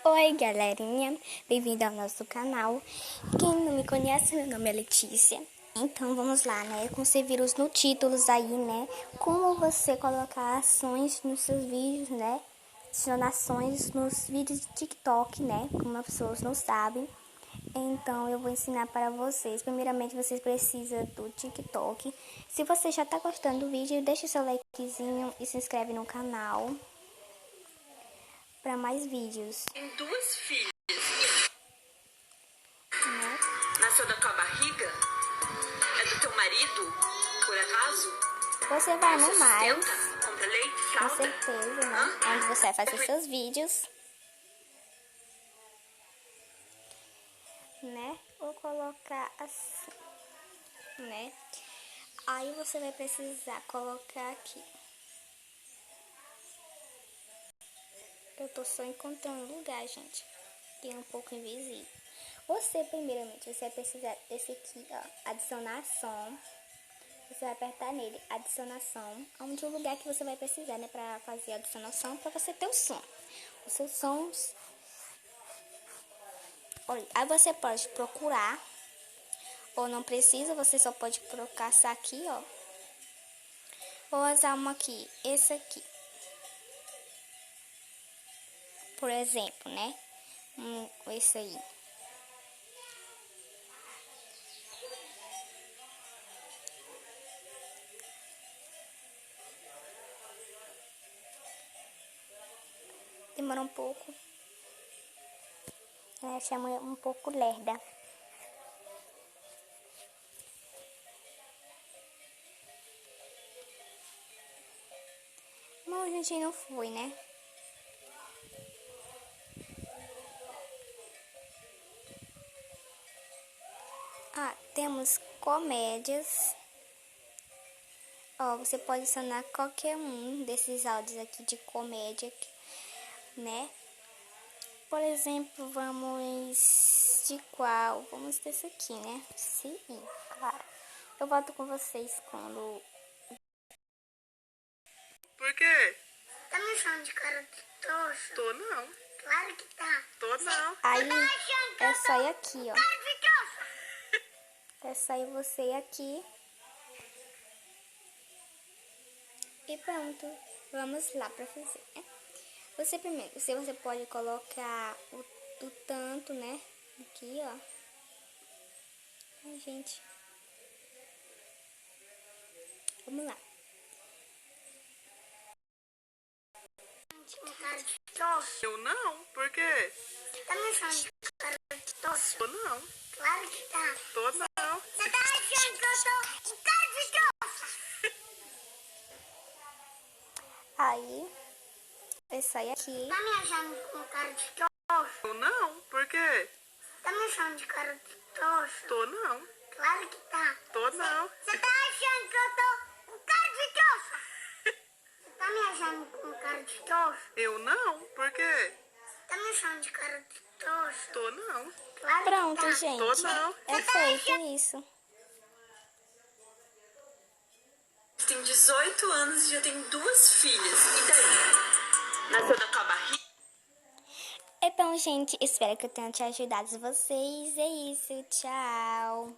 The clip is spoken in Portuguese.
Oi, galerinha, bem-vindo ao nosso canal. Quem não me conhece, meu nome é Letícia. Então vamos lá, né? Como você viu no títulos aí, né? Como você colocar ações nos seus vídeos, né? Adicionar ações nos vídeos de TikTok, né? Como as pessoas não sabem. Então eu vou ensinar para vocês. Primeiramente, vocês precisam do TikTok. Se você já tá gostando do vídeo, deixa seu likezinho e se inscreve no canal para mais vídeos. Tem duas filhas. Né? Nasceu da tua barriga? É do teu marido, por acaso? Você vai Você no mais, sustenta? Compra leite, com fralda? certeza, né? Hã? Onde você vai fazer seus vídeos, né? Vou colocar assim, né? Aí você vai precisar colocar aqui. Eu tô só encontrando lugar, gente. Que é um pouco invisível. Você, primeiramente, você vai precisar desse aqui, ó. Adicionar som. Você vai apertar nele, adicionação. Onde o lugar que você vai precisar, né? Pra fazer a adicionação, pra você ter o som. Os seus sons. Olha, aí você pode procurar. Ou não precisa, você só pode colocar essa aqui, ó. Vou usar uma aqui, esse aqui. Por exemplo, né? Esse aí. Demora um pouco. Chama um pouco lerda. Mas a gente não foi, né? Ah, temos comédias. Ó, você pode adicionar qualquer um desses áudios aqui de comédia, né? Por exemplo, vamos de qual? Vamos desse aqui, né? Sim, claro. Eu volto com vocês quando... Por quê? Tá me chamando de cara de trouxa? Tô não. Claro que tá. Tô não. Aí, Tá achando que é eu só ir aqui, ó. cara de trouxa? É só ir você ir aqui. E pronto. Vamos lá pra fazer, né? Você primeiro, você pode colocar o tanto, né? Aqui, ó. Ai, gente. Vamos lá. Um cara de trouxa? Eu não. Por quê? Tá me chamando de cara de trouxa? Tô não. Claro que tá. Tô não. Você tá achando que eu sou um cara de trouxa? Aí, é só ir aqui. Tá me achando com cara de trouxa? Eu não. Por quê? Tá me chamando de cara de trouxa? Tô não. Claro que tá. Tô não. Você tá achando que eu tô um cara de trouxa? Você tá me achando com cara de trouxa? Eu não. Por quê? Tá me chamando de cara de trouxa? Tô não. Claro Pronto, que tá. gente. Tô não. É feito isso. Tem 18 anos e já tem duas filhas. E daí? Nasceu da tua barriga? É bom, gente. Espero que eu tenha te ajudado vocês. É isso. Tchau.